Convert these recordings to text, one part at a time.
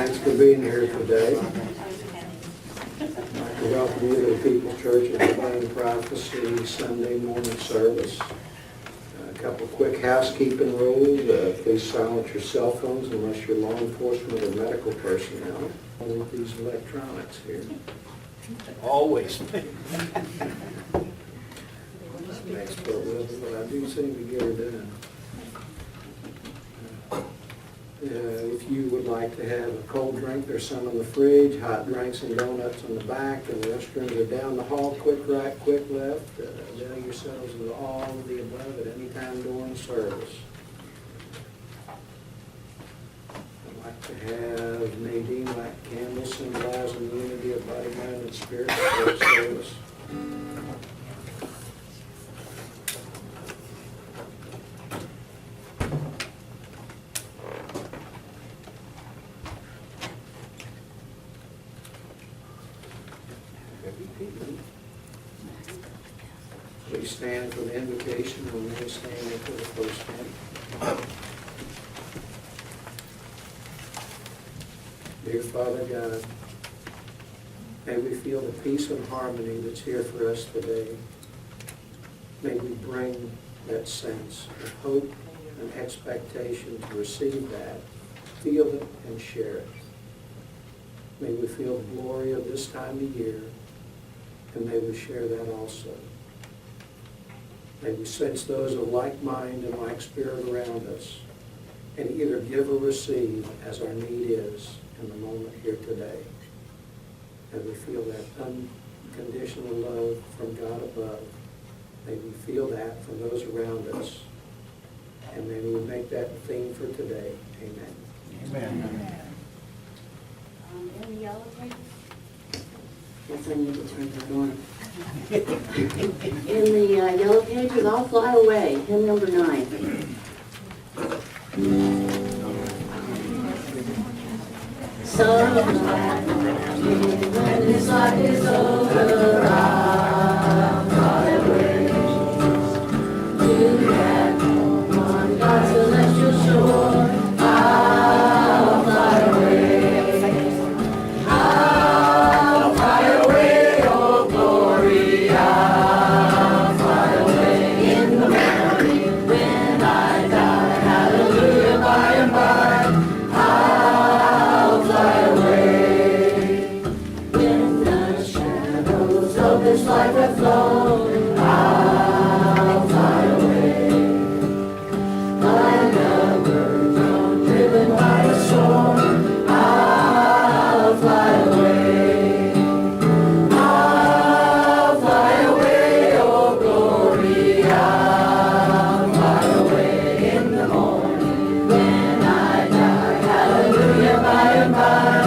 Thanks for being here today. I'd like to welcome you to the People's Church of Divine Prophecy Sunday morning service. A couple of quick housekeeping rules. Please silence your cell phones unless you're law enforcement or medical personnel. With these electronics here. Always. I'm an expert with it, but I do seem to get her done. If you would like to have a cold drink, there's some in the fridge, hot drinks and donuts in the back, and the restrooms are down the hall, quick right, quick left. Avail yourselves of all of the above at any time during service. I'd like to have Nadine light candles symbolizing the unity of body, mind, and spirit for the service. Please stand for the invocation and remain standing for the first hymn. Dear Father God, may we feel the peace and harmony that's here for us today. May we bring that sense of hope and expectation to receive that, feel it, and share it. May we feel the glory of this time of year, and may we share that also. May we sense those of like mind and like spirit around us, and either give or receive as our need is in the moment here today. May we feel that unconditional love from God above. May we feel that from those around us, and may we make that the theme for today. Amen. Amen. In the yellow pages? In the yellow pages, I'll Fly Away, hymn number 9. Sometime when this life is over, I'll fly away to that on God's celestial shore. I'll fly away. I'll fly away, oh glory. I'll fly away in the morning when I die. Hallelujah, by and by. I'll fly away when the shadows of this life have flown. I'll fly away like a bird driven by a storm. I'll fly away. I'll fly away, oh glory. I'll fly away in the morning when I die. Hallelujah, by and by.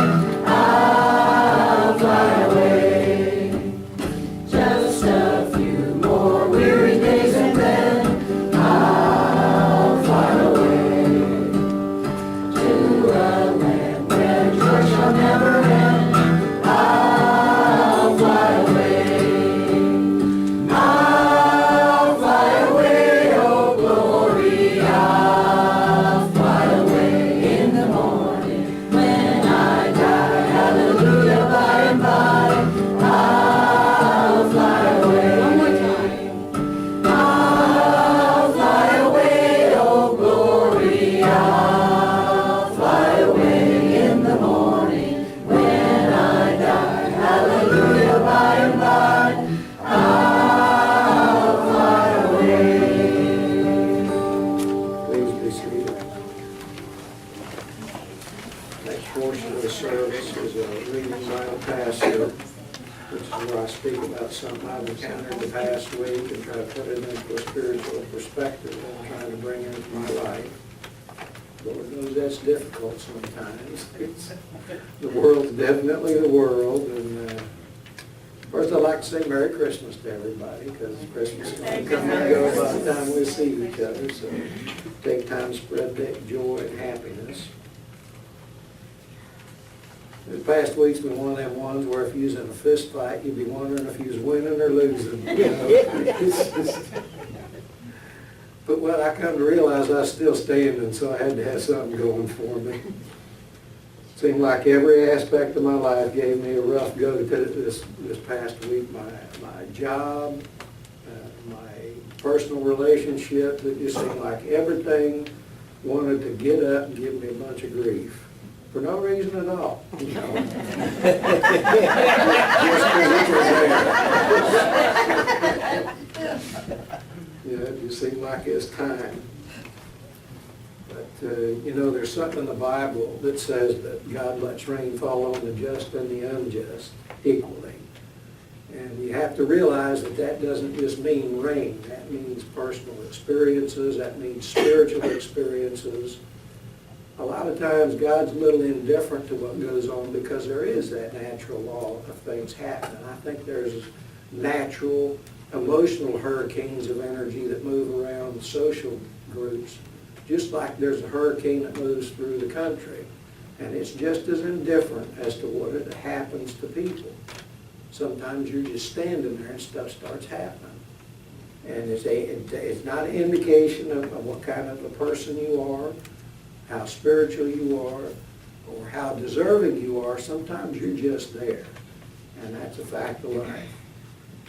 I'll fly away. Just a few more weary days and then I'll fly away to a land where joy shall never end. I'll fly away. I'll fly away, oh glory. I'll fly away in the morning when I die. Hallelujah, by and by. I'll fly away. One more time. I'll fly away, oh glory. I'll fly away in the morning when I die. Hallelujah, by and by. I'll fly away. Please be seated. Next portion of the service is a reading by a pastor, which is where I speak about something I've encountered the past week and try to put it into a spiritual perspective that I'm trying to bring into my life. Lord knows that's difficult sometimes. The world's definitely the world, and first I'd like to say Merry Christmas to everybody, because Christmas is going to come and go by the time we see each other, so take time to spread that joy and happiness. The past week's been one of them ones where if you was in a fist fight, you'd be wondering if you was winning or losing. You know? But what I come to realize, I was still standing, so I had to have something going for me. Seemed like every aspect of my life gave me a rough go this past week. My job, my personal relationships, it just seemed like everything wanted to get up and give me a bunch of grief. For no reason at all, you know. Just 'cause it was there. Yeah, it just seemed like it's time. But, you know, there's something in the Bible that says that God lets rain fall on the just and the unjust equally. And you have to realize that that doesn't just mean rain. That means personal experiences. That means spiritual experiences. A lot of times God's a little indifferent to what goes on because there is that natural law of things happening. I think there's natural, emotional hurricanes of energy that move around social groups, just like there's a hurricane that moves through the country. And it's just as indifferent as to what it happens to people. Sometimes you're just standing there and stuff starts happening. And it's not an indication of what kind of a person you are, how spiritual you are, or how deserving you are. Sometimes you're just there. And that's a fact of life.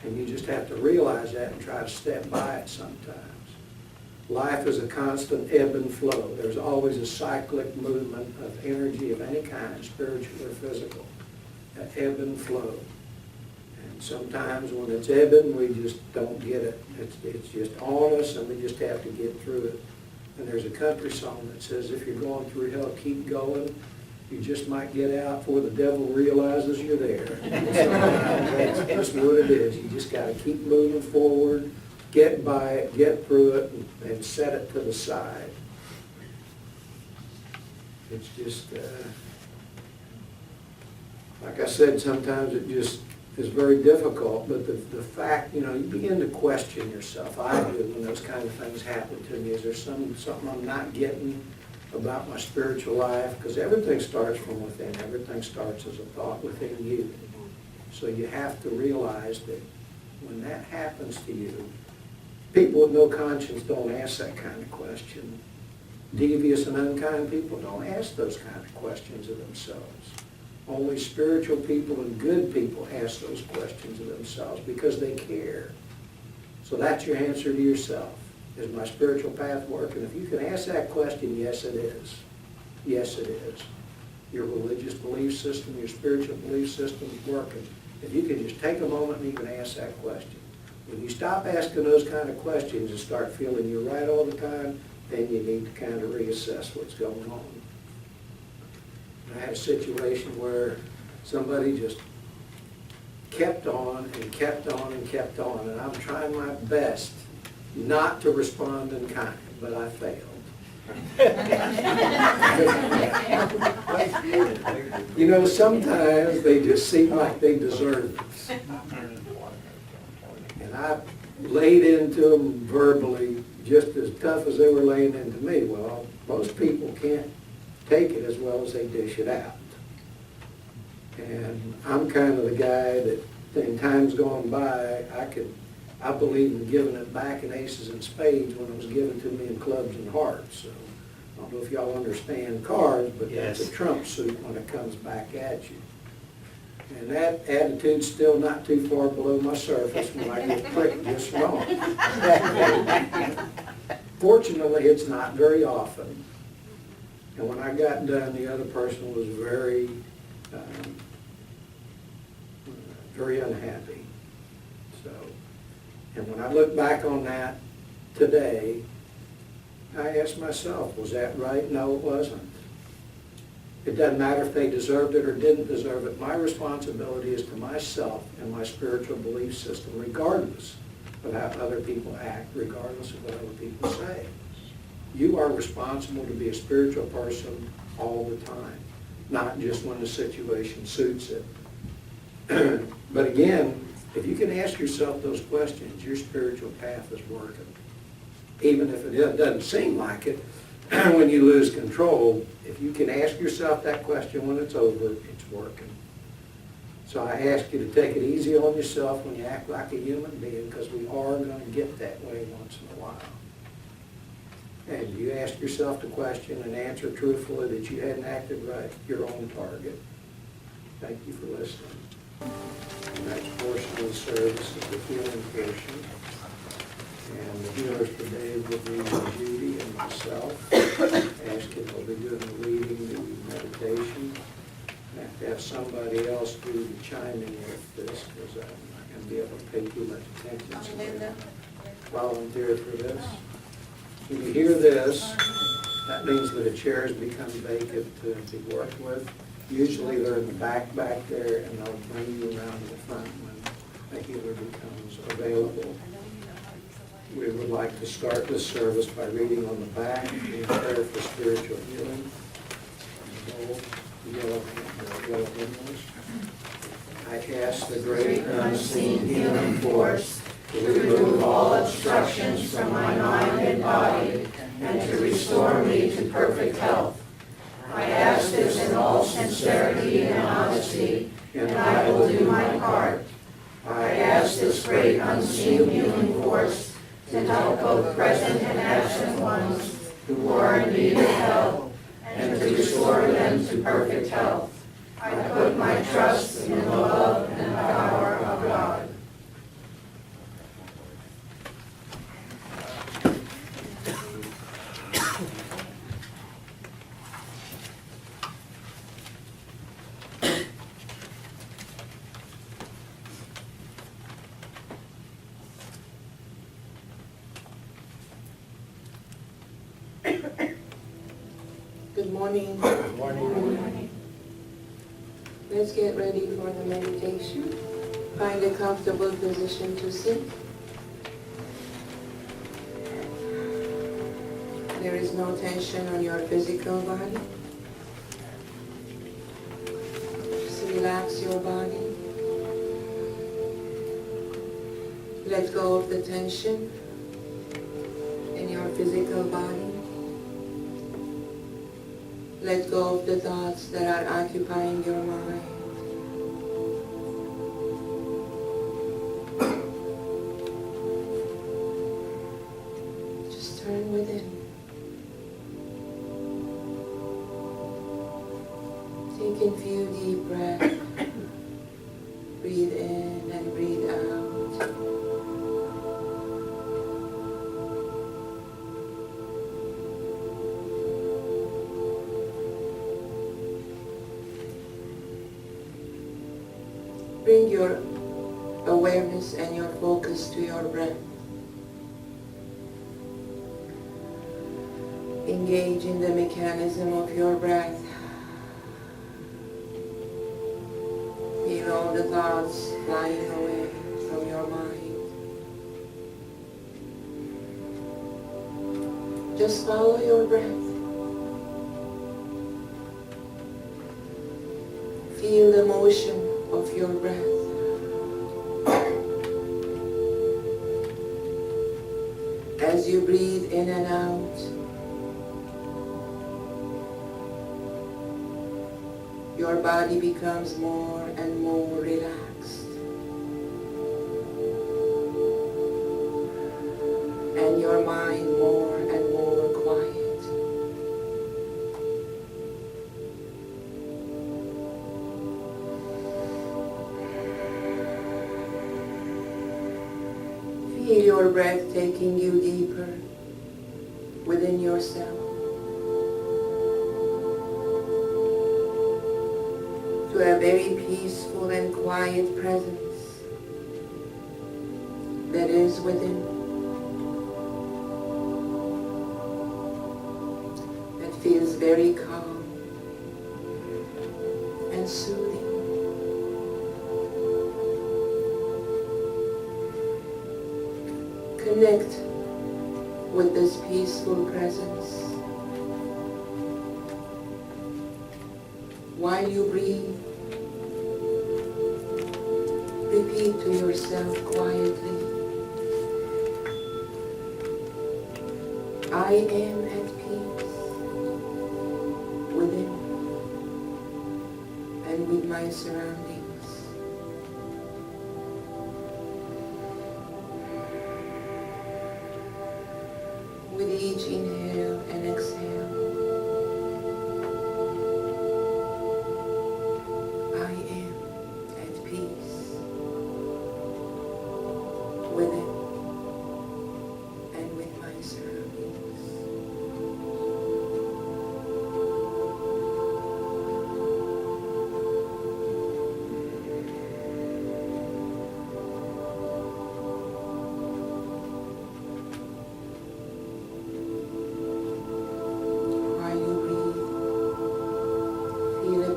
And you just have to realize that and try to step by it sometimes. Life is a constant ebb and flow. There's always a cyclic movement of energy of any kind, spiritual or physical, an ebb and flow. And sometimes when it's ebbing, we just don't get it. It's just on us, and we just have to get through it. And there's a country song that says, if you're going through hell, keep going. You just might get out before the devil realizes you're there. That's just what it is. You just got to keep moving forward, get by it, get through it, and set it to the side. It's just, like I said, sometimes it just is very difficult, but the fact, you know, you begin to question yourself. I do when those kind of things happen to me. Is there something I'm not getting about my spiritual life? Because everything starts from within. Everything starts as a thought within you. So you have to realize that when that happens to you, people with no conscience don't ask that kind of question. Devious and unkind people don't ask those kind of questions of themselves. Only spiritual people and good people ask those questions of themselves because they care. So that's your answer to yourself. Is my spiritual path working? If you can ask that question, yes it is. Yes it is. Your religious belief system, your spiritual belief system is working. If you can just take a moment and you can ask that question. When you stop asking those kind of questions and start feeling you're right all the time, then you need to kind of reassess what's going on. I had a situation where somebody just kept on and kept on and kept on, and I'm trying my best not to respond in kind, but I failed. You know, sometimes they just seem like they deserve it. And I laid into them verbally just as tough as they were laying into me. Well, most people can't take it as well as they dish it out. And I'm kind of the guy that in times gone by, I believe in giving it back in aces and spades when it was given to me in clubs and hearts. So I don't know if y'all understand cards, but Yes. That's a trump suit when it comes back at you. And that attitude's still not too far below my surface when I get pricked just wrong. Fortunately, it's not very often. And when I got done, the other person was very unhappy. So, and when I look back on that today, I asked myself, was that right? No, it wasn't. It doesn't matter if they deserved it or didn't deserve it. My responsibility is to myself and my spiritual belief system, regardless of how other people act, regardless of what other people say. You are responsible to be a spiritual person all the time, not just when the situation suits it. But again, if you can ask yourself those questions, your spiritual path is working. Even if it doesn't seem like it, when you lose control, if you can ask yourself that question when it's over, it's working. So I ask you to take it easy on yourself when you act like a human being, because we are going to get that way once in a while. and you asked yourself the question and answered truthfully that you hadn't acted right, you're on target. Thank you for listening. The next portion of the service is the healing portion. And the healers today will be Judy and myself. Ashkhen will be doing the leading, the meditation. I have to have somebody else do the chiming with this because I'm not going to be able to pay too much attention. Linda. Volunteer for this. When you hear this, that means that a chair has become vacant to be worked with. Usually they're in the back there, and they'll bring you around to the front when a healer becomes available. We would like to start this service by reading on the back, the prayer for spiritual healing. Gold, yellow hymnals. I ask the great Unseen healing force to remove all obstructions from my mind and body and to restore me to perfect health. I ask this in all sincerity and honesty, and I will do my part. I ask this great unseen healing force to help both present and absent ones who are in need of help and to restore them to perfect health. I put my trust in the love and power of God. Good morning. Good morning. Let's get ready for the meditation. Find a comfortable position to sit. There is no tension on your physical body. Just relax your body. Let go of the tension in your physical body. Let go of the thoughts that are occupying your mind. Just turn within. Take in a few deep breaths. Breathe in and breathe out. Bring your awareness and your focus to your breath. Engage in the mechanism of your breath. Feel all the thoughts flying away from your mind. Just follow your breath. Feel the motion of your breath. As you breathe in and out, your body becomes more and more relaxed, and your mind more and more quiet. Feel your breath taking you deeper within yourself to a very peaceful and quiet presence that is within, that feels very calm and soothing. Connect with this peaceful presence. While you breathe, repeat to yourself quietly, I am at peace within and with my surroundings. With each inhale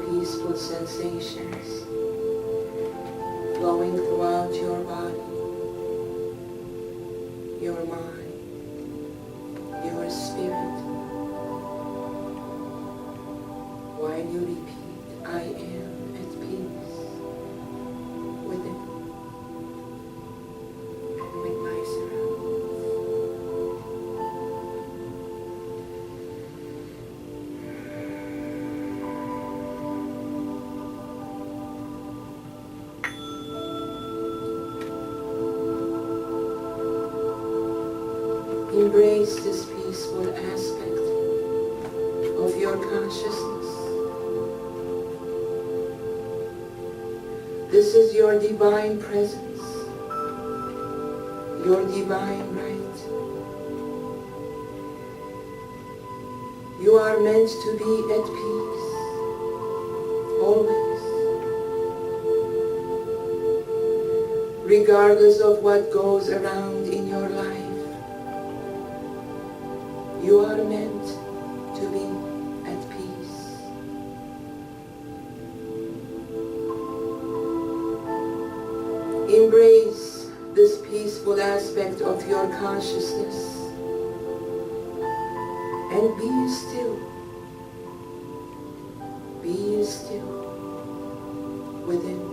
peaceful sensations flowing throughout your body, your mind, your spirit, while you repeat, I am at peace within and with my surroundings. Embrace this peaceful aspect of your consciousness. This is your divine presence, your divine right. You are meant to be at peace, always, regardless of what goes around in your life. You are meant to be at peace. Embrace this peaceful aspect of your consciousness and be still. Be still within.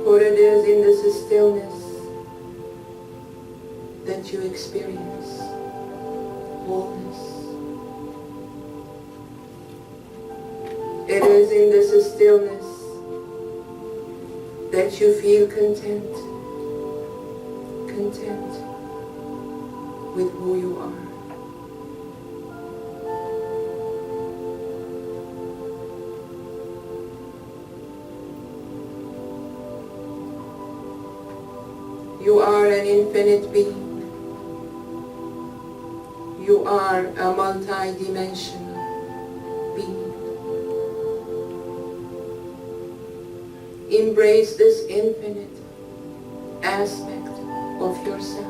For it is in this stillness that you experience wholeness. It is in this stillness that you feel content with who you are. You are an infinite being. You are a multi-dimensional being. Embrace this infinite aspect of yourself.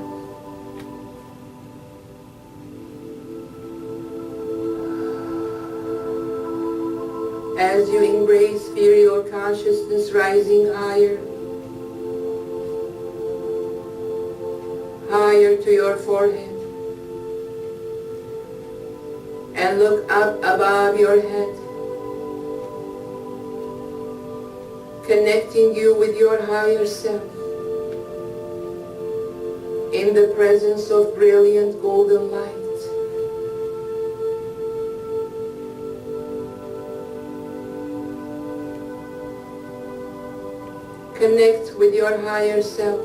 As you embrace, feel your consciousness rising higher to your forehead, and look up above your head, connecting you with your higher self in the presence of brilliant golden light. Connect with your higher self,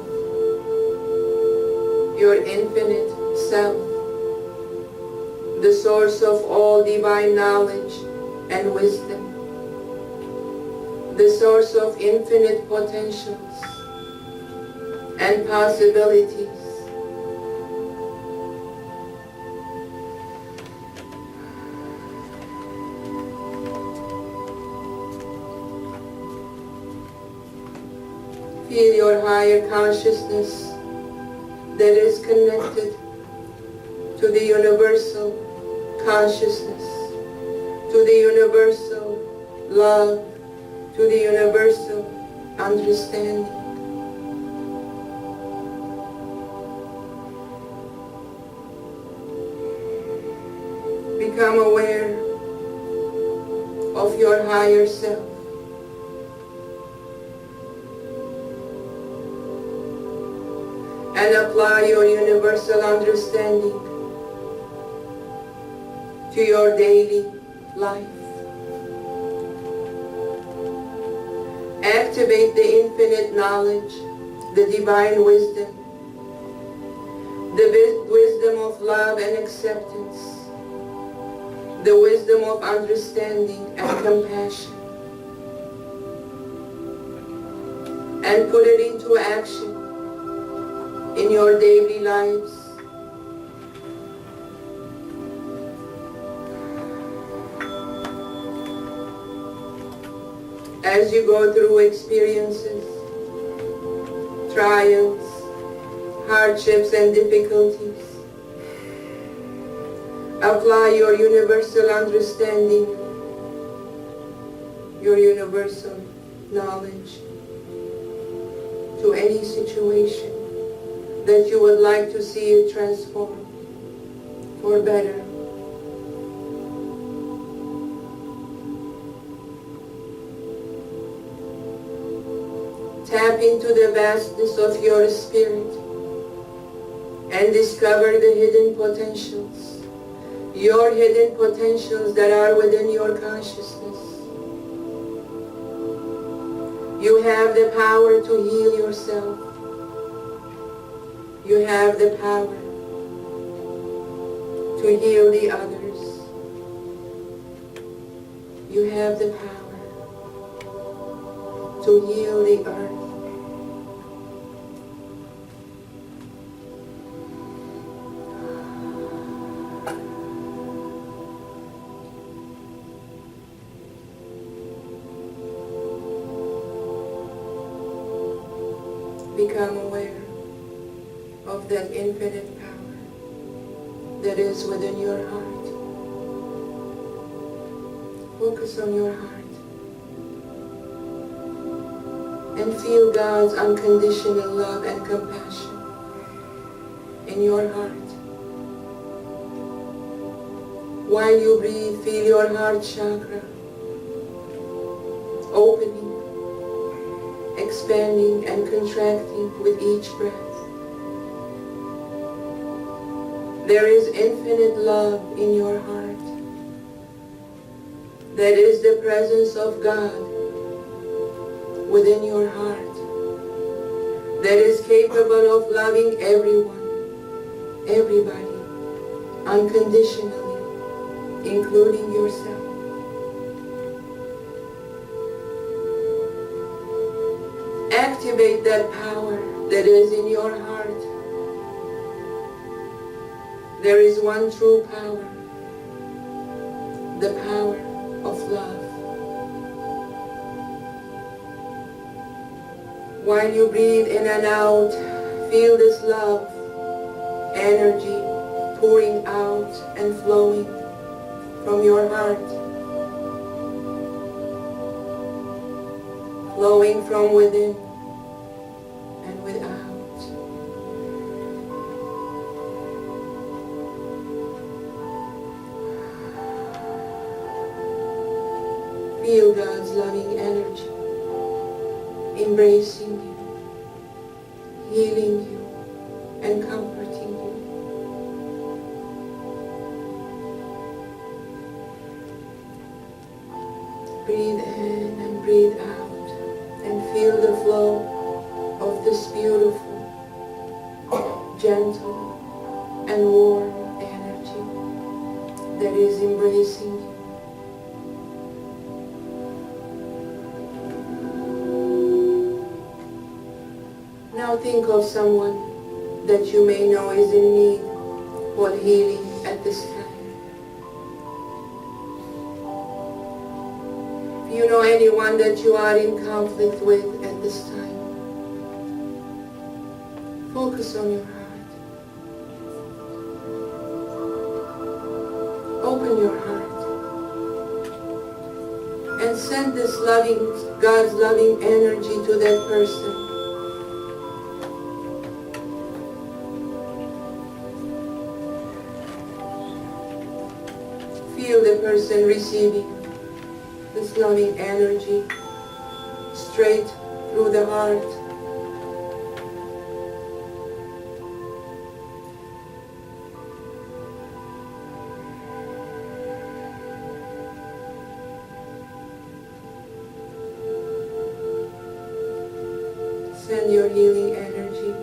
your infinite self, the source of all divine knowledge and wisdom, the source of infinite potentials and possibilities. Feel your higher consciousness that is connected to the universal consciousness, to the universal love, to the universal understanding. Become aware of your higher self. And apply your universal understanding to your daily life. Activate the infinite knowledge, the divine wisdom, the wisdom of love and acceptance, the wisdom of understanding and compassion, and put it into action in your daily lives. As you go through experiences, trials, hardships and difficulties. Apply your universal understanding, your universal knowledge to any situation that you would like to see it transform for better. Tap into the vastness of your spirit and discover the hidden potentials, your hidden potentials that are within your consciousness. You have the power to heal yourself. You have the power to heal the others. You have the power to heal the earth. Become aware of that infinite power that is within your heart. Focus on your heart and feel God's unconditional love and compassion in your heart. While you breathe, feel your heart chakra opening, expanding and contracting with each breath. There is infinite love in your heart. That is the presence of God within your heart that is capable of loving everyone, everybody, unconditionally, including yourself. Activate that power that is in your heart. There is one true power, the power of love. While you breathe in and out, feel this love energy pouring out and flowing from your heart, flowing from within and without. Feel God's loving energy embracing you, healing you, and comforting you. Breathe in and breathe out and feel the flow of this beautiful, gentle, and warm energy that is embracing you. Now think of someone that you may know is in need for healing at this time. If you know anyone that you are in conflict with at this time, focus on your heart. Open your heart and send this loving, God's loving energy to that person. Feel the person receiving this loving energy straight through the heart. Send your healing energy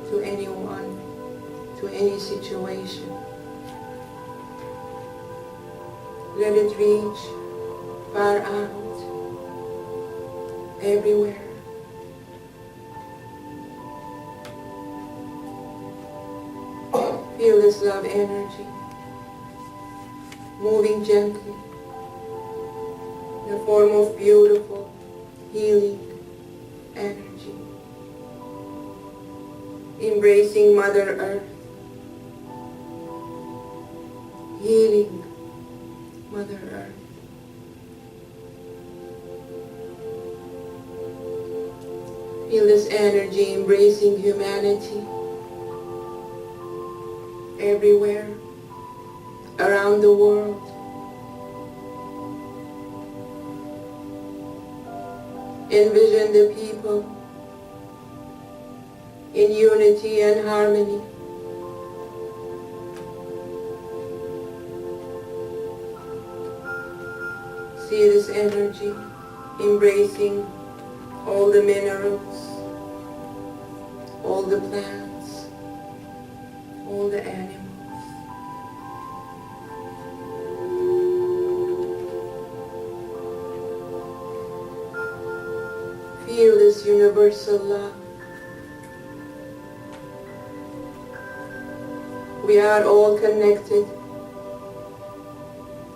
to anyone, to any situation. Let it reach far out, everywhere. Feel this love energy moving gently in the form of beautiful healing energy. embracing Mother Earth, healing Mother Earth. Feel this energy embracing humanity everywhere around the world. Envision the people in unity and harmony. See this energy embracing all the minerals, all the plants, all the animals. Feel this universal love. We are all connected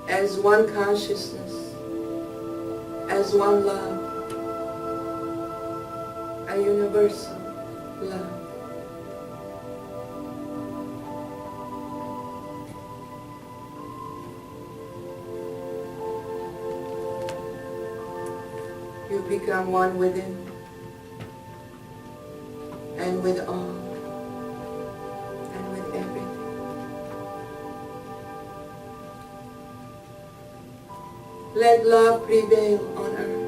as one consciousness, as one love, a universal love. You become one within and with all and with everything. Let love prevail on earth.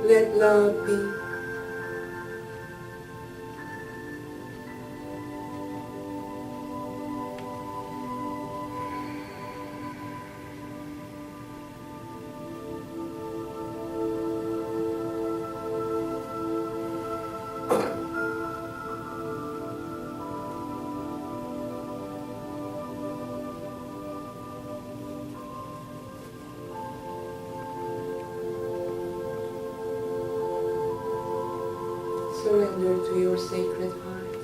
Let love be. Surrender to your sacred heart.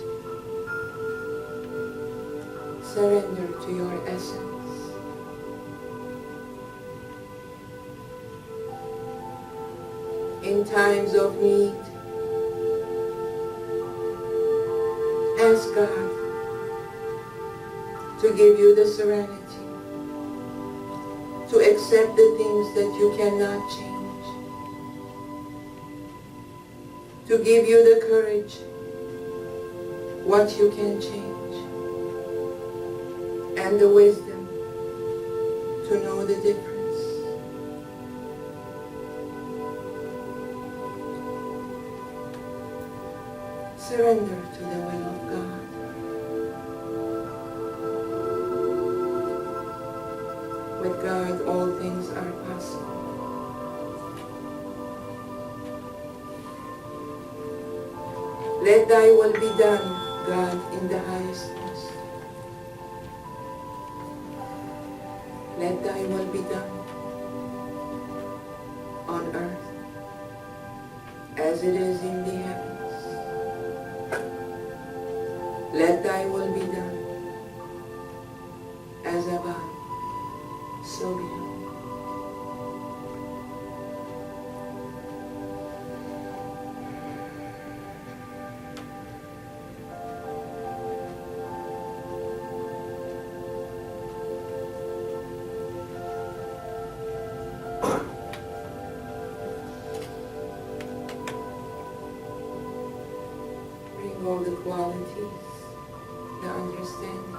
Surrender to your essence. In times of need, ask God to give you the serenity to accept the things that you cannot change. To give you the courage, what you can change, and the wisdom to know the difference. Surrender to the will of God. With God, all things are possible. Let thy will be done, God, in the highest most. Let thy will be done on earth as it is in the heavens. Let thy will be done as above, so below. All the qualities, the understanding,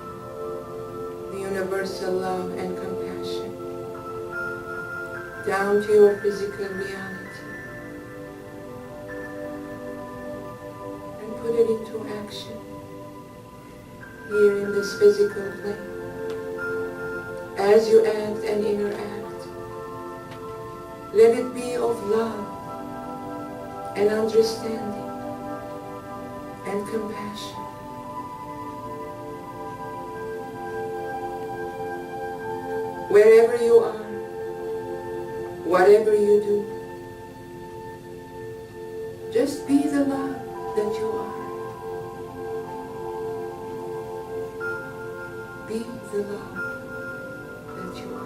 the universal love and compassion down to your physical reality and put it into action here in this physical plane. As you act and interact, let it be of love and understanding and compassion. Wherever you are, whatever you do, just be the love that you are. Be the love that you are.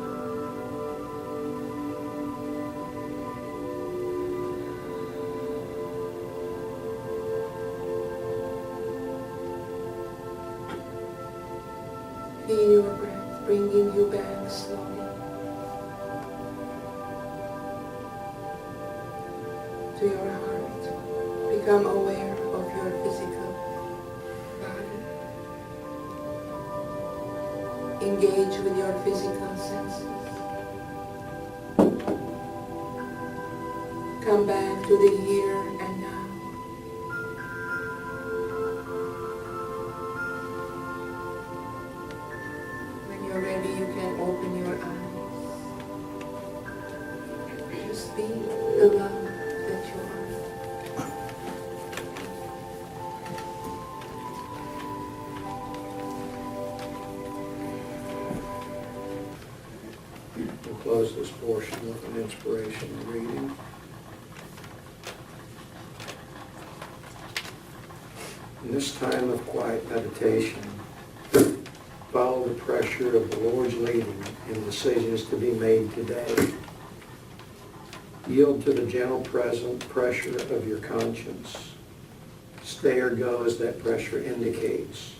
Feel your breath bringing you back slowly to your heart. Become aware of your physical body. Engage with your physical senses. Come back to the here and now. When you're ready, you can open your eyes. Just be the love that you are. We'll close this portion with an inspirational reading. In this time of quiet meditation, follow the pressure of the Lord's leading in decisions to be made today. Yield to the gentle present pressure of your conscience. Stay or go as that pressure indicates.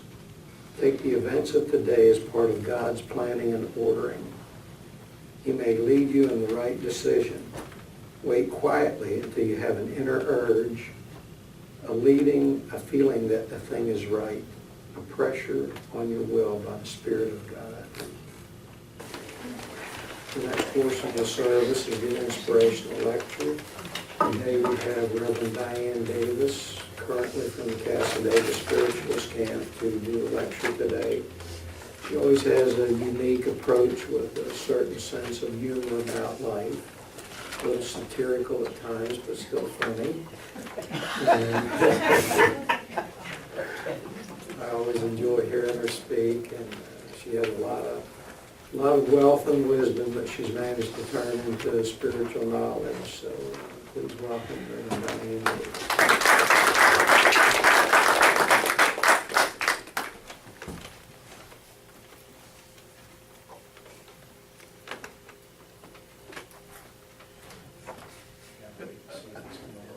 Take the events of today as part of God's planning and ordering. He may lead you in the right decision. Wait quietly until you have an inner urge, a leading, a feeling that the thing is right, a pressure on your will by the Spirit of God. The next portion of the service is the inspirational lecture. Today we have Rev Diane Davis, currently from the Casadega Spiritualist Camp, to do a lecture today. She always has a unique approach with a certain sense of humor about life. A little satirical at times, but still funny. And I always enjoy hearing her speak, and she has a lot of wealth and wisdom that she's managed to turn into spiritual knowledge. So please welcome Rev Diane Davis.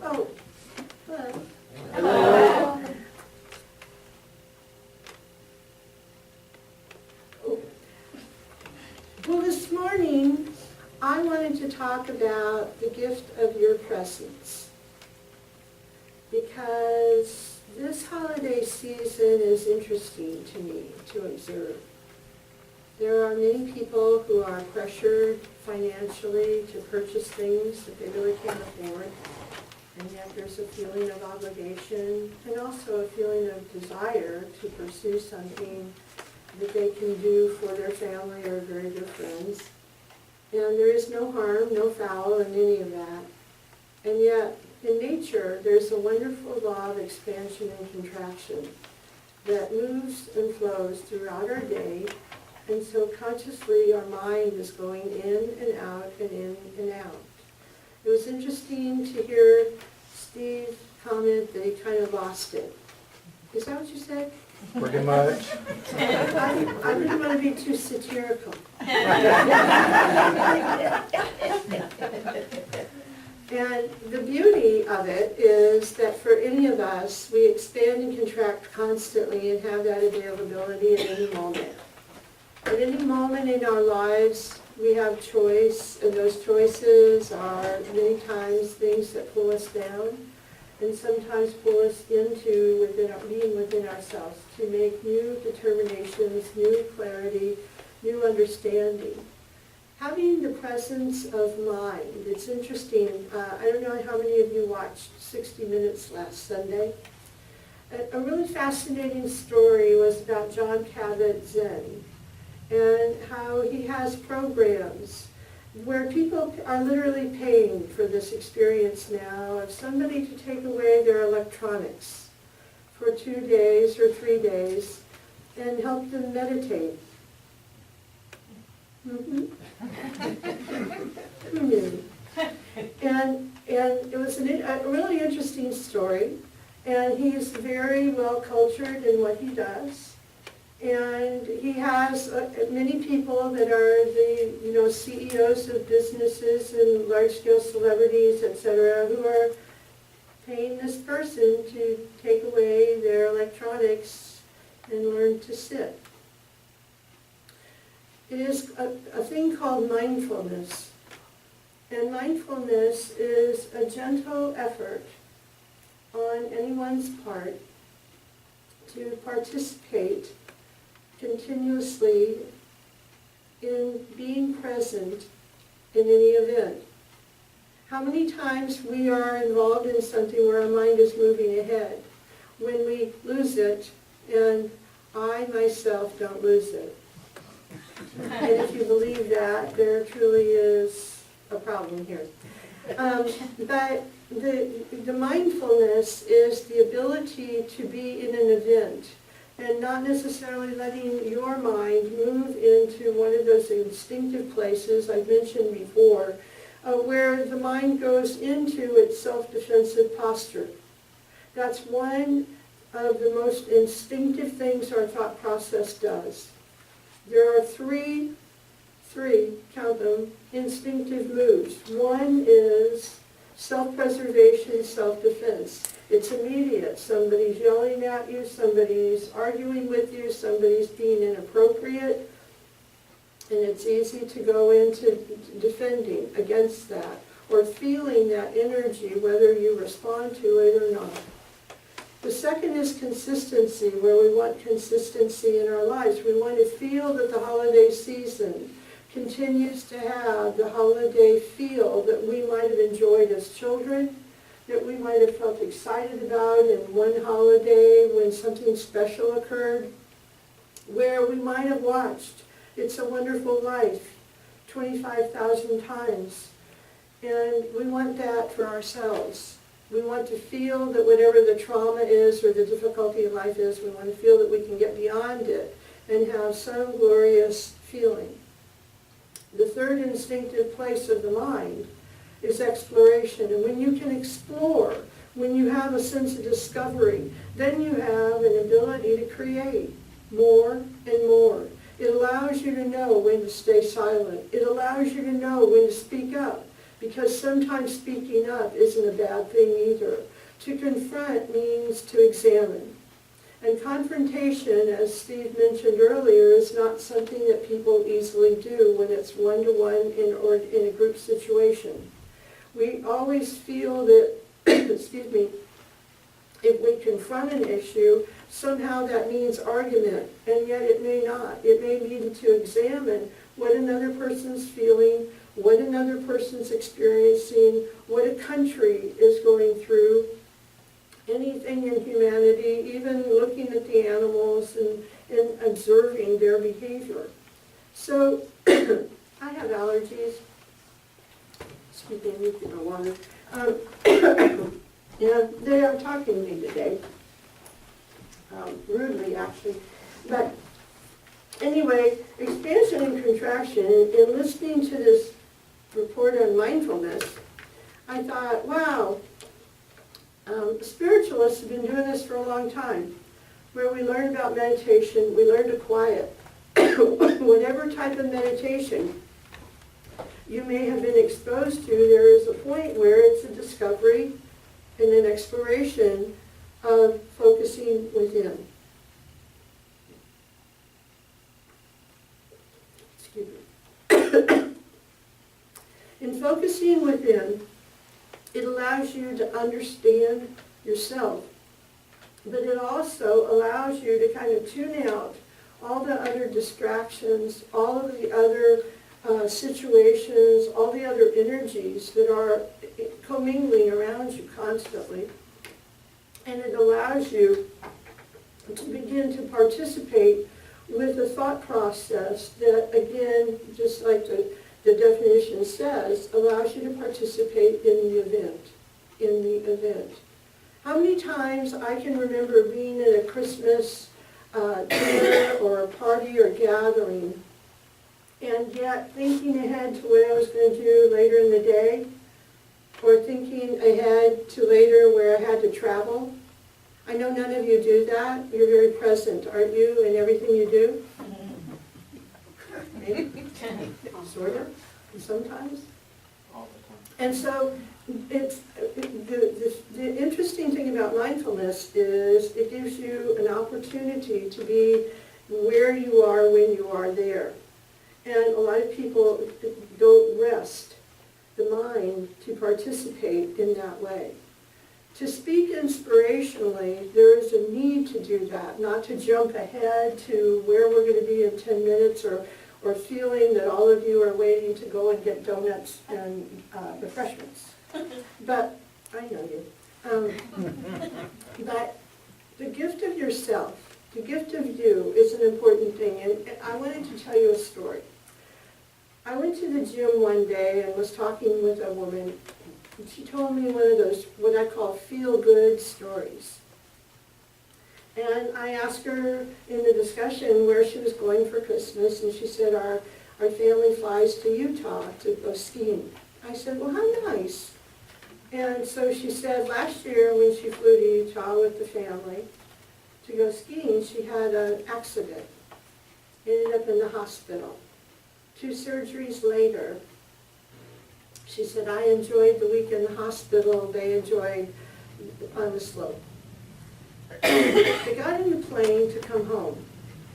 Oh, hello. Well, this morning, I wanted to talk about the gift of your presence. Because this holiday season is interesting to me to observe. There are many people who are pressured financially to purchase things that they really can't afford. And yet there's a feeling of obligation and also a feeling of desire to pursue something that they can do for their family or very good friends. And there is no harm, no foul in any of that. And yet, in nature, there's a wonderful law of expansion and contraction that moves and flows throughout our day. And so consciously, our mind is going in and out and in and out. It was interesting to hear Steve comment that he kind of lost it. Is that what you said? Pretty much. I didn't want to be too satirical. And the beauty of it is that for any of us, we expand and contract constantly and have that availability at any moment. At any moment in our lives, we have choice, and those choices are many times things that pull us down and sometimes pull us into being within ourselves to make new determinations, new clarity, new understanding. Having the presence of mind, it's interesting. I don't know how many of you watched 60 Minutes last Sunday. A really fascinating story was about John Kabat-Zinn and how he has programs where people are literally paying for this experience now of somebody to take away their electronics for 2 days or 3 days and help them meditate. Mm-hmm. Who knew? And it was a really interesting story, and he's very well cultured in what he does. And he has many people that are the CEOs of businesses and large-scale celebrities, etc., who are paying this person to take away their electronics and learn to sit. It is a thing called mindfulness. And mindfulness is a gentle effort on anyone's part to participate continuously in being present in any event. How many times we are involved in something where our mind is moving ahead, when we lose it, and I myself don't lose it. And if you believe that, there truly is a problem here. But the mindfulness is the ability to be in an event and not necessarily letting your mind move into one of those instinctive places I've mentioned before, where the mind goes into its self-defensive posture. That's one of the most instinctive things our thought process does. There are three, count them, instinctive moves. One is self-preservation, self-defense. It's immediate. Somebody's yelling at you, somebody's arguing with you, somebody's being inappropriate, and it's easy to go into defending against that, or feeling that energy, whether you respond to it or not. The second is consistency, where we want consistency in our lives. We want to feel that the holiday season continues to have the holiday feel that we might have enjoyed as children, that we might have felt excited about in one holiday when something special occurred, where we might have watched It's a Wonderful Life 25,000 times. And we want that for ourselves. We want to feel that whatever the trauma is or the difficulty in life is, we want to feel that we can get beyond it and have some glorious feeling. The third instinctive place of the mind is exploration. And when you can explore, when you have a sense of discovery, then you have an ability to create more and more. It allows you to know when to stay silent. It allows you to know when to speak up, because sometimes speaking up isn't a bad thing either. To confront means to examine. And confrontation, as Steve mentioned earlier, is not something that people easily do when it's one-to-one or in a group situation. We always feel that, excuse me, if we confront an issue, somehow that means argument, and yet it may not. It may mean to examine what another person's feeling, what another person's experiencing, what a country is going through, anything in humanity, even looking at the animals and observing their behavior. So, I have allergies. Excuse me, I'm getting water. And they are talking to me today, rudely actually. But anyway, expansion and contraction, in listening to this report on mindfulness, I thought, wow, spiritualists have been doing this for a long time, where we learn about meditation, we learn to quiet. Whatever type of meditation you may have been exposed to, there is a point where it's a discovery and an exploration of focusing within. Excuse me. In focusing within, it allows you to understand yourself, but it also allows you to kind of tune out all the other distractions, all of the other situations, all the other energies that are commingling around you constantly. And it allows you to begin to participate with a thought process that, again, just like the definition says, allows you to participate in the event. How many times I can remember being at a Christmas dinner or a party or gathering, and yet thinking ahead to what I was going to do later in the day, or thinking ahead to later where I had to travel. I know none of you do that. You're very present, aren't you, in everything you do? Maybe? Sort of, sometimes. All the time. And so it's the interesting thing about mindfulness is it gives you an opportunity to be where you are when you are there. And a lot of people don't rest the mind to participate in that way. To speak inspirationally, there is a need to do that, not to jump ahead to where we're going to be in 10 minutes or feeling that all of you are waiting to go and get donuts and refreshments. But, I know you. But the gift of yourself, the gift of you is an important thing. And I wanted to tell you a story. I went to the gym one day and was talking with a woman. And she told me one of those, what I call feel-good stories. And I asked her in the discussion where she was going for Christmas, and she said, our family flies to Utah to go skiing. I said, well, how nice. And so she said last year when she flew to Utah with the family to go skiing, she had an accident. Ended up in the hospital. 2 surgeries later, she said, I enjoyed the week in the hospital. They enjoyed on the slope. They got in the plane to come home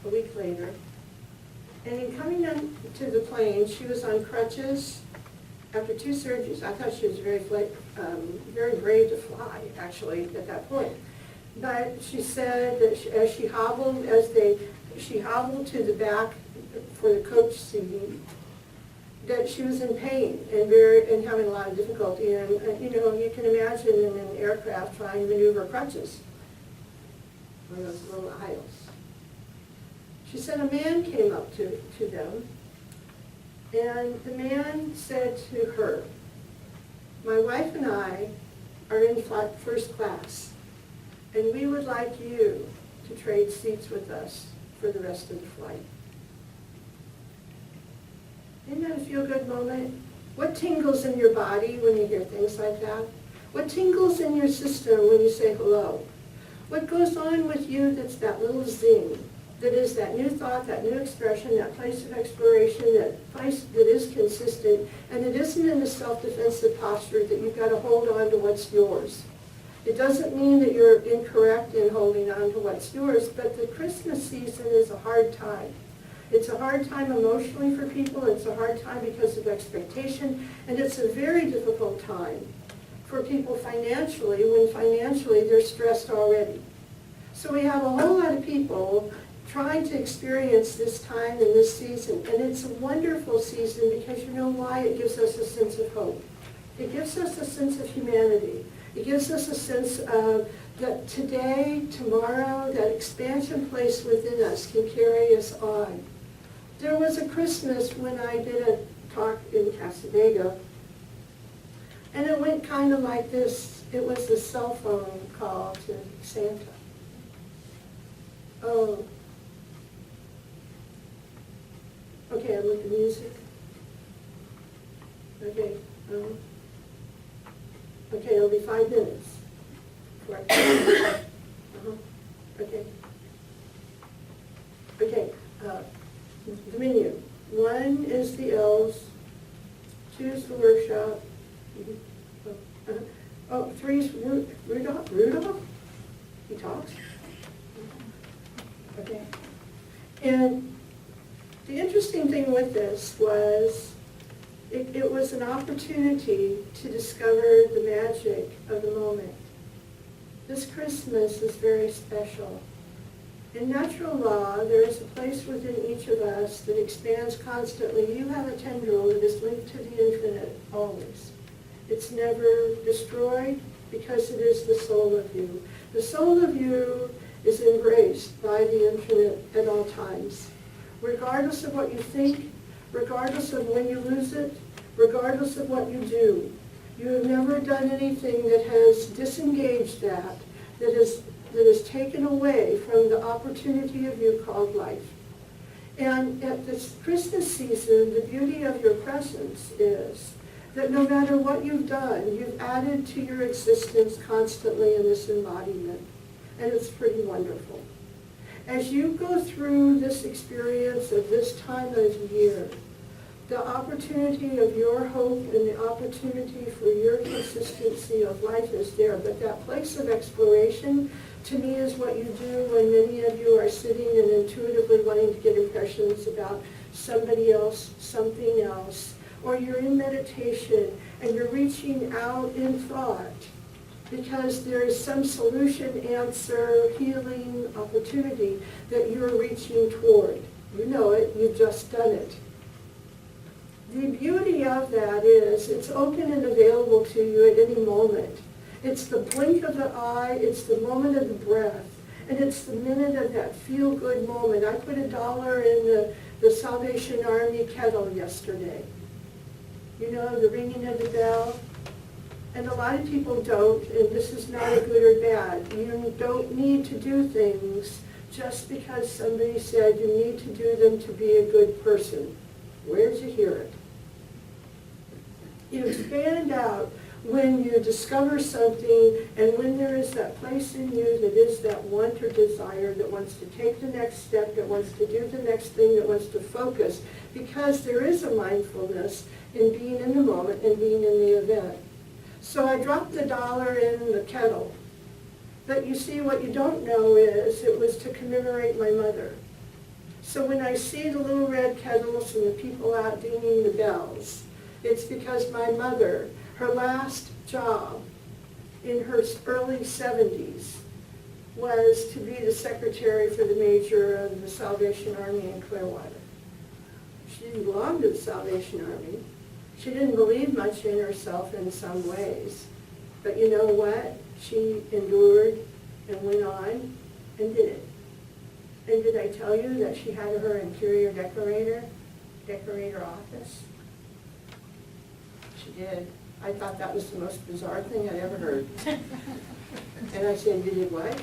a week later. And in coming on to the plane, she was on crutches after 2 surgeries. I thought she was very brave to fly, actually, at that point. But she said that as she hobbled to the back for the coach seating, that she was in pain and having a lot of difficulty. And you can imagine in an aircraft trying to maneuver crutches, or those little aisles. She said a man came up to them, and the man said to her, my wife and I are in first class, and we would like you to trade seats with us for the rest of the flight. Isn't that a feel-good moment? What tingles in your body when you hear things like that? What tingles in your system when you say hello? What goes on with you that's that little zing, that is that new thought, that new expression, that place of exploration, that place that is consistent, and it isn't in a self-defensive posture that you've got to hold on to what's yours. It doesn't mean that you're incorrect in holding on to what's yours, but the Christmas season is a hard time. It's a hard time emotionally for people, it's a hard time because of expectation, and it's a very difficult time for people financially, when financially they're stressed already. So we have a whole lot of people trying to experience this time and this season, and it's a wonderful season because you know why? It gives us a sense of hope. It gives us a sense of humanity. It gives us a sense of that today, tomorrow, that expansion place within us can carry us on. There was a Christmas when I did a talk in Casadega, and it went kind of like this. It was a cell phone call to Santa. Oh. Okay, I'm with the music. Okay. Okay, it'll be 5 minutes. Correct. Okay. Okay. The menu. 1 is the elves. 2 is the workshop. 3 is Rudolph. Rudolph? He talks? Okay. And the interesting thing with this was it was an opportunity to discover the magic of the moment. This Christmas is very special. In natural law, there is a place within each of us that expands constantly. You have a tendril that is linked to the infinite always. It's never destroyed because it is the soul of you. The soul of you is embraced by the infinite at all times. Regardless of what you think, regardless of when you lose it, regardless of what you do, you have never done anything that has disengaged that has taken away from the opportunity of you called life. And at this Christmas season, the beauty of your presence is that no matter what you've done, you've added to your existence constantly in this embodiment. And it's pretty wonderful. As you go through this experience of this time of year, the opportunity of your hope and the opportunity for your consistency of life is there. But that place of exploration, to me, is what you do when many of you are sitting and intuitively wanting to get impressions about somebody else, something else, or you're in meditation and you're reaching out in thought because there is some solution, answer, healing, opportunity that you're reaching toward. You know it, you've just done it. The beauty of that is it's open and available to you at any moment. It's the blink of the eye, it's the moment of the breath, and it's the minute of that feel-good moment. I put $1 in the Salvation Army kettle yesterday. You know, the ringing of the bell. And a lot of people don't, and this is not a good or bad. You don't need to do things just because somebody said you need to do them to be a good person. Where'd you hear it? You expand out when you discover something and when there is that place in you that is that want or desire that wants to take the next step, that wants to do the next thing, that wants to focus, because there is a mindfulness in being in the moment and being in the event. So I dropped the $1 in the kettle. But you see, what you don't know is it was to commemorate my mother. So when I see the little red kettles and the people out dinging the bells, it's because my mother, her last job in her early 70s was to be the secretary for the major of the Salvation Army in Clearwater. She didn't belong to the Salvation Army. She didn't believe much in herself in some ways. But you know what? She endured and went on and did it. And did I tell you that she had her interior decorator office? She did. I thought that was the most bizarre thing I'd ever heard. And I said, you did what?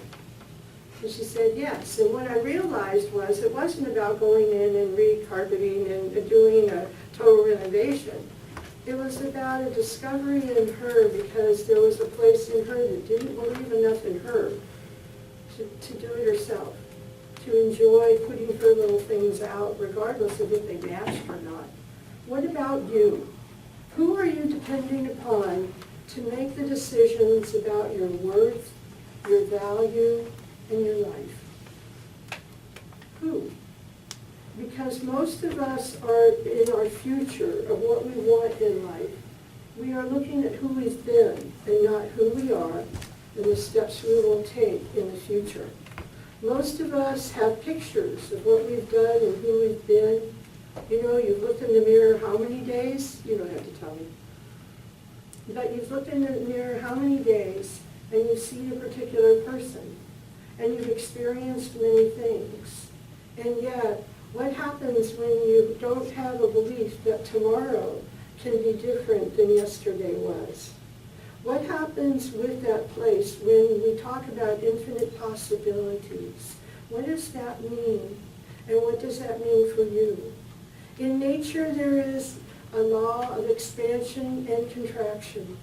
And she said, yes. And what I realized was it wasn't about going in and recarpeting and doing a total renovation. It was about a discovery in her because there was a place in her that didn't believe enough in her to do it herself, to enjoy putting her little things out regardless of if they matched or not. What about you? Who are you depending upon to make the decisions about your worth, your value, and your life? Who? Because most of us are in our future of what we want in life. We are looking at who we've been and not who we are and the steps we will take in the future. Most of us have pictures of what we've done and who we've been. You know, you've looked in the mirror how many days? You don't have to tell me. But you've looked in the mirror how many days and you've seen a particular person and you've experienced many things. And yet, what happens when you don't have a belief that tomorrow can be different than yesterday was? What happens with that place when we talk about infinite possibilities? What does that mean? And what does that mean for you? In nature, there is a law of expansion and contraction.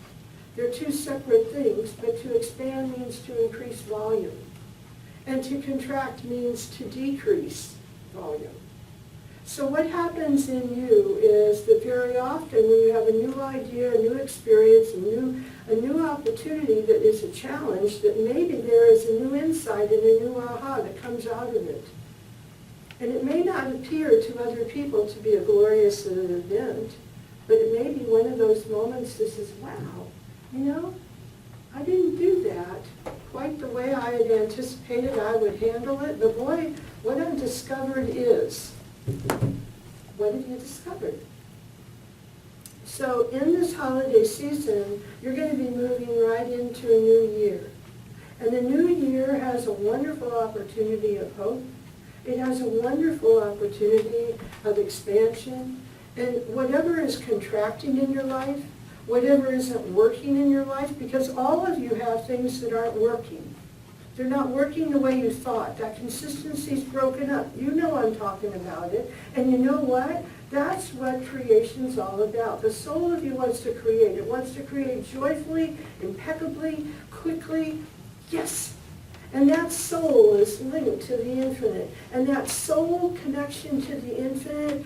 They're two separate things, but to expand means to increase volume. And to contract means to decrease volume. So what happens in you is that very often when you have a new idea, a new experience, a new opportunity that is a challenge, that maybe there is a new insight and a new aha that comes out of it. And it may not appear to other people to be a glorious event, but it may be one of those moments that says, wow, you know, I didn't do that quite the way I had anticipated I would handle it, but boy, what I've discovered is, what have you discovered? So in this holiday season, you're going to be moving right into a new year. And the new year has a wonderful opportunity of hope. It has a wonderful opportunity of expansion. And whatever is contracting in your life, whatever isn't working in your life, because all of you have things that aren't working. They're not working the way you thought. That consistency's broken up. You know I'm talking about it. And you know what? That's what creation's all about. The soul of you wants to create. It wants to create joyfully, impeccably, quickly. Yes. And that soul is linked to the infinite. And that soul connection to the infinite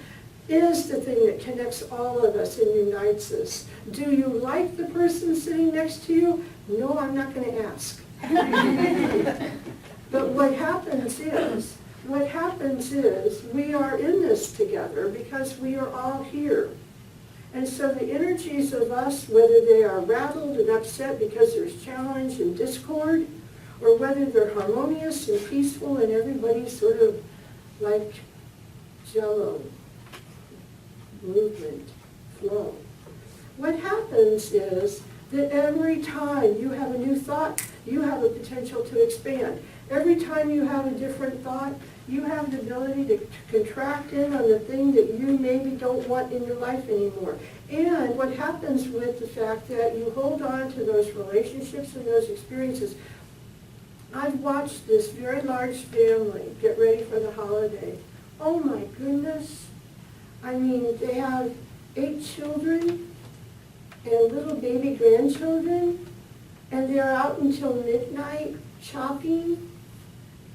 is the thing that connects all of us and unites us. Do you like the person sitting next to you? No, I'm not going to ask. But what happens is, what happens is we are in this together because we are all here. And so the energies of us, whether they are rattled and upset because there's challenge and discord, or whether they're harmonious and peaceful and everybody's sort of like jello, movement, flow. What happens is that every time you have a new thought, you have a potential to expand. Every time you have a different thought, you have the ability to contract in on the thing that you maybe don't want in your life anymore. And what happens with the fact that you hold on to those relationships and those experiences, I've watched this very large family get ready for the holiday. Oh my goodness. I mean, they have 8 children and little baby grandchildren, and they're out until midnight shopping,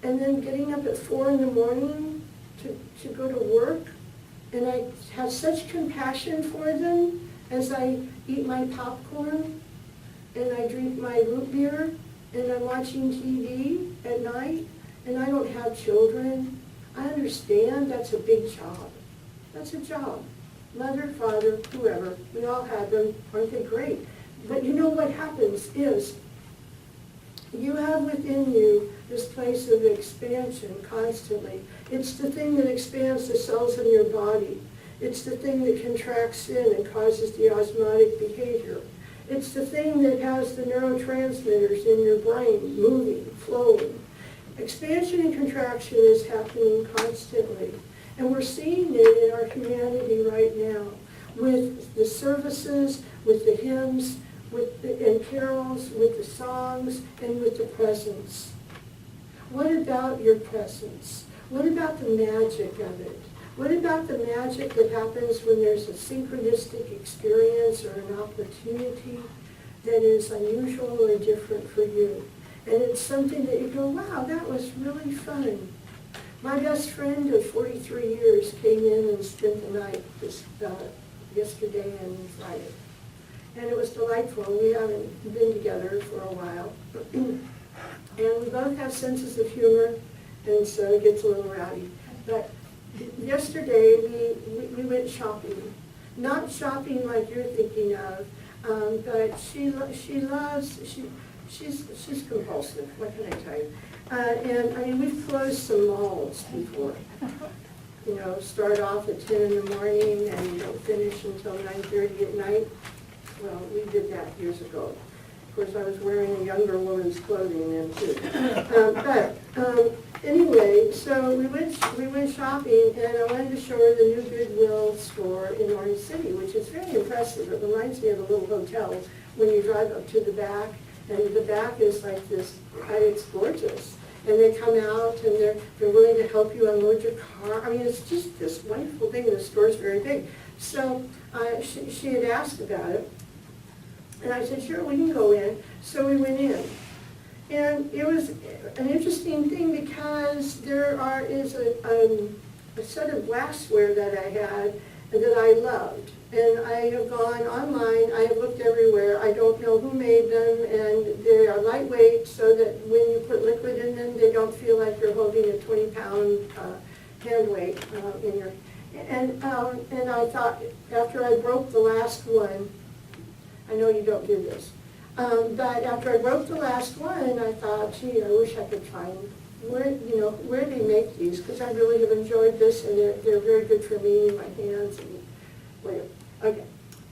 and then getting up at 4 in the morning to go to work. And I have such compassion for them as I eat my popcorn and I drink my root beer and I'm watching TV at night, and I don't have children. I understand that's a big job. That's a job. Mother, father, whoever, we all have them. Aren't they great? But you know what happens is you have within you this place of expansion constantly. It's the thing that expands the cells in your body. It's the thing that contracts in and causes the osmotic behavior. It's the thing that has the neurotransmitters in your brain moving, flowing. Expansion and contraction is happening constantly. And we're seeing it in our humanity right now with the services, with the hymns, and carols, with the songs, and with the presence. What about your presence? What about the magic of it? What about the magic that happens when there's a synchronistic experience or an opportunity that is unusual or different for you? And it's something that you go, wow, that was really fun. My best friend of 43 years came in and spent the night yesterday and Friday. And it was delightful. We haven't been together for a while. And we both have senses of humor, and so it gets a little rowdy. But yesterday we went shopping. Not shopping like you're thinking of, but she's compulsive. What can I tell you? And I mean, we've closed some malls before. You know, start off at 10 in the morning and don't finish until 9:30 at night. Well, we did that years ago. Of course, I was wearing a younger woman's clothing then too. Anyway, so we went shopping, and I wanted to show her the new Goodwill store in Orange City, which is very impressive. It reminds me of a little hotel when you drive up to the back, and the back is like this, it's gorgeous. And they come out and they're willing to help you unload your car. I mean, it's just this wonderful thing. The store's very big. So she had asked about it. And I said, sure, we can go in. So we went in. And it was an interesting thing because there is a set of glassware that I had that I loved. And I have gone online, I have looked everywhere, I don't know who made them, and they are lightweight so that when you put liquid in them, they don't feel like you're holding a 20-pound hand weight in your... And I thought, after I broke the last one, I know you don't do this, but after I broke the last one, I thought, gee, I wish I could find where they make these, because I really have enjoyed this, and they're very good for me and my hands. And whatever. Okay,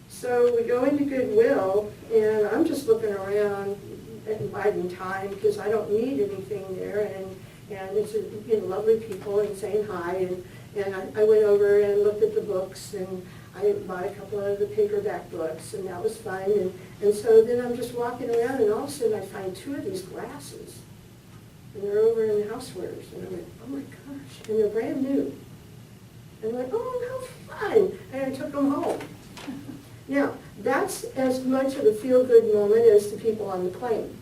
so we go into Goodwill, and I'm just looking around and biding time because I don't need anything there, and it's lovely people and saying hi, and I went over and looked at the books, and I bought a couple of the paperback books, and that was fun, and so then I'm just walking around, and all of a sudden I find 2 of these glasses, and they're over in housewares, and I went, oh my gosh, and they're brand new. And I'm like, oh, how fun, and I took them home. Now, that's as much of a feel-good moment as the people on the plane.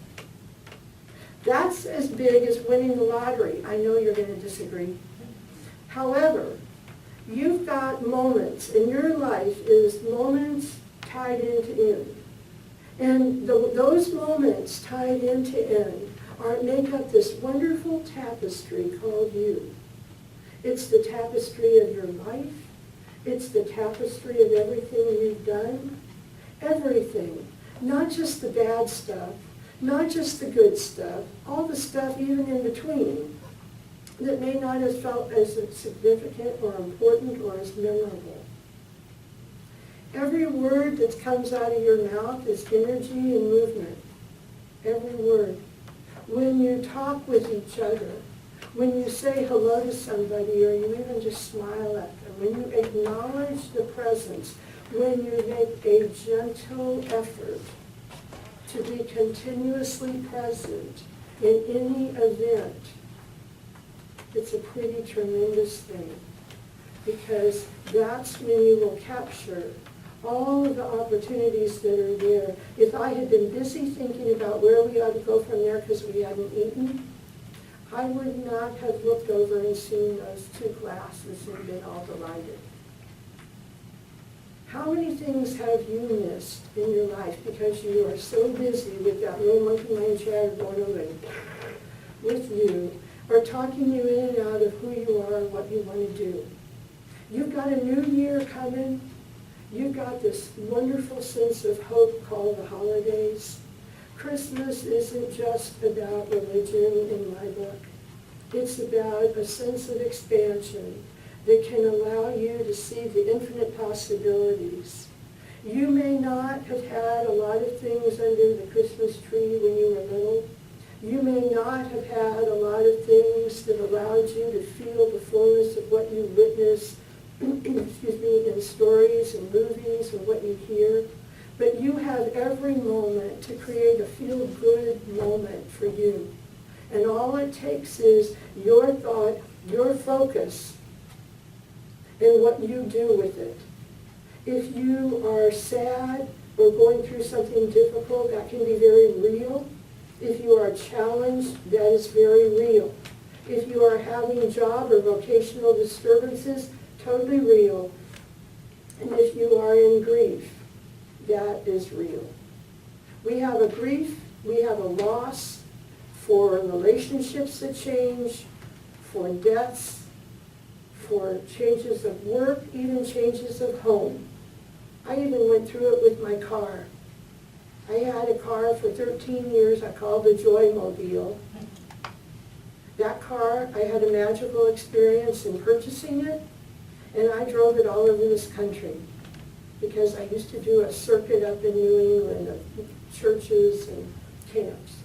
That's as big as winning the lottery. I know you're going to disagree. However, you've got moments, and your life is moments tied into end. And those moments tied into end make up this wonderful tapestry called you. It's the tapestry of your life. It's the tapestry of everything you've done. Everything. Not just the bad stuff, not just the good stuff, all the stuff even in between that may not have felt as significant or important or as memorable. Every word that comes out of your mouth is energy and movement. Every word. When you talk with each other, when you say hello to somebody or you even just smile at them, when you acknowledge the presence, when you make a gentle effort to be continuously present in any event, it's a pretty tremendous thing, because that's when you will capture all of the opportunities that are there. If I had been busy thinking about where we ought to go from there because we hadn't eaten, I would not have looked over and seen those two glasses and been all delighted. How many things have you missed in your life because you are so busy with that little monkey mind chatter going on with you, or talking you in and out of who you are and what you want to do? You've got a new year coming. You've got this wonderful sense of hope called the holidays. Christmas isn't just about religion in my book. It's about a sense of expansion that can allow you to see the infinite possibilities. You may not have had a lot of things under the Christmas tree when you were little. You may not have had a lot of things that allowed you to feel the fullness of what you witnessed in stories and movies and what you hear. But you have every moment to create a feel-good moment for you. And all it takes is your thought, your focus, and what you do with it. If you are sad or going through something difficult, that can be very real. If you are challenged, that is very real. If you are having job or vocational disturbances, totally real. And if you are in grief, that is real. We have a grief, we have a loss for relationships that change, for deaths, for changes of work, even changes of home. I even went through it with my car. I had a car for 13 years I called the Joy Mobile. That car, I had a magical experience in purchasing it, and I drove it all over this country because I used to do a circuit up in New England of churches and camps.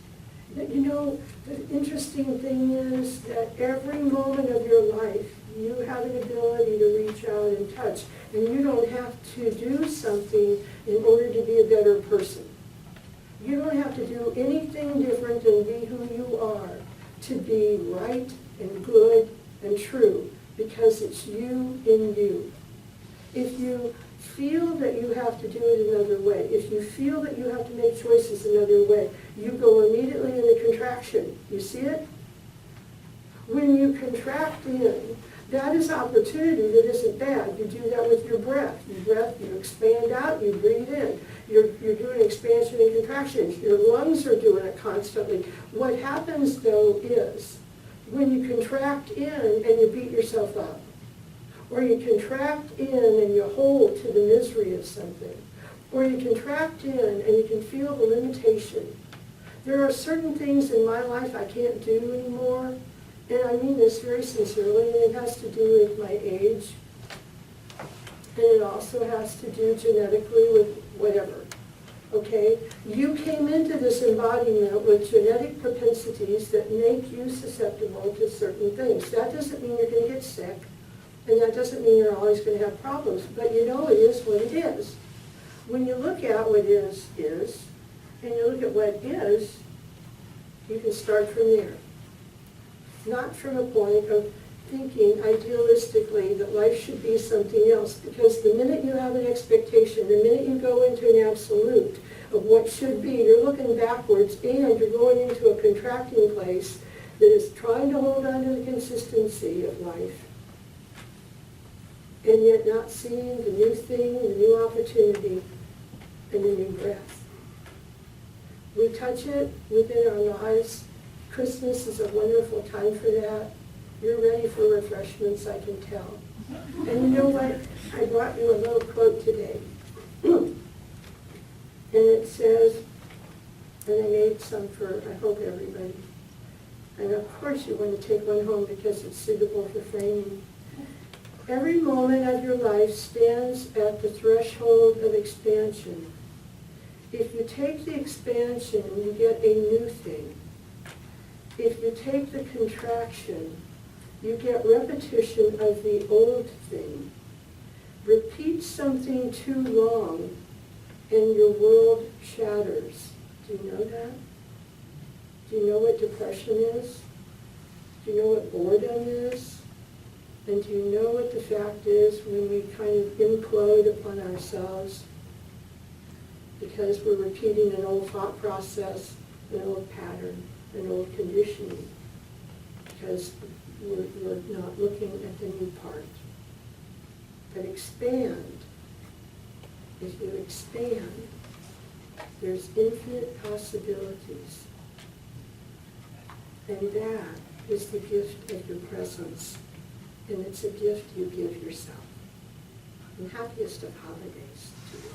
You know, the interesting thing is that every moment of your life, you have an ability to reach out and touch, and you don't have to do something in order to be a better person. You don't have to do anything different than be who you are to be right and good and true, because it's you in you. If you feel that you have to do it another way, if you feel that you have to make choices another way, you go immediately into contraction. You see it? When you contract in, that is opportunity that isn't bad. You do that with your breath. You expand out, you breathe in. You're doing expansion and contraction. Your lungs are doing it constantly. What happens, though, is when you contract in and you beat yourself up, or you contract in and you hold to the misery of something, or you contract in and you can feel the limitation. There are certain things in my life I can't do anymore, and I mean this very sincerely, and it has to do with my age, and it also has to do genetically with whatever. Okay? You came into this embodiment with genetic propensities that make you susceptible to certain things. That doesn't mean you're going to get sick, and that doesn't mean you're always going to have problems, but you know it is what it is. When you look at what is, and you look at what is, you can start from there. Not from a point of thinking idealistically that life should be something else, because the minute you have an expectation, the minute you go into an absolute of what should be, you're looking backwards and you're going into a contracting place that is trying to hold on to the consistency of life, and yet not seeing the new thing, the new opportunity, and the new breath. We touch it within our lives. Christmas is a wonderful time for that. You're ready for refreshments, I can tell. And you know what? I brought you a little quote today. And it says, and I made some for, I hope, everybody. And of course you want to take one home because it's suitable for framing. Every moment of your life stands at the threshold of expansion. If you take the expansion, you get a new thing. If you take the contraction, you get repetition of the old thing. Repeat something too long, and your world shatters. Do you know that? Do you know what depression is? Do you know what boredom is? And do you know what the fact is when we kind of implode upon ourselves because we're repeating an old thought process, an old pattern, an old conditioning, because we're not looking at the new part. But expand. If you expand, there's infinite possibilities. And that is the gift of your presence. And it's a gift you give yourself. And happiest of holidays to you.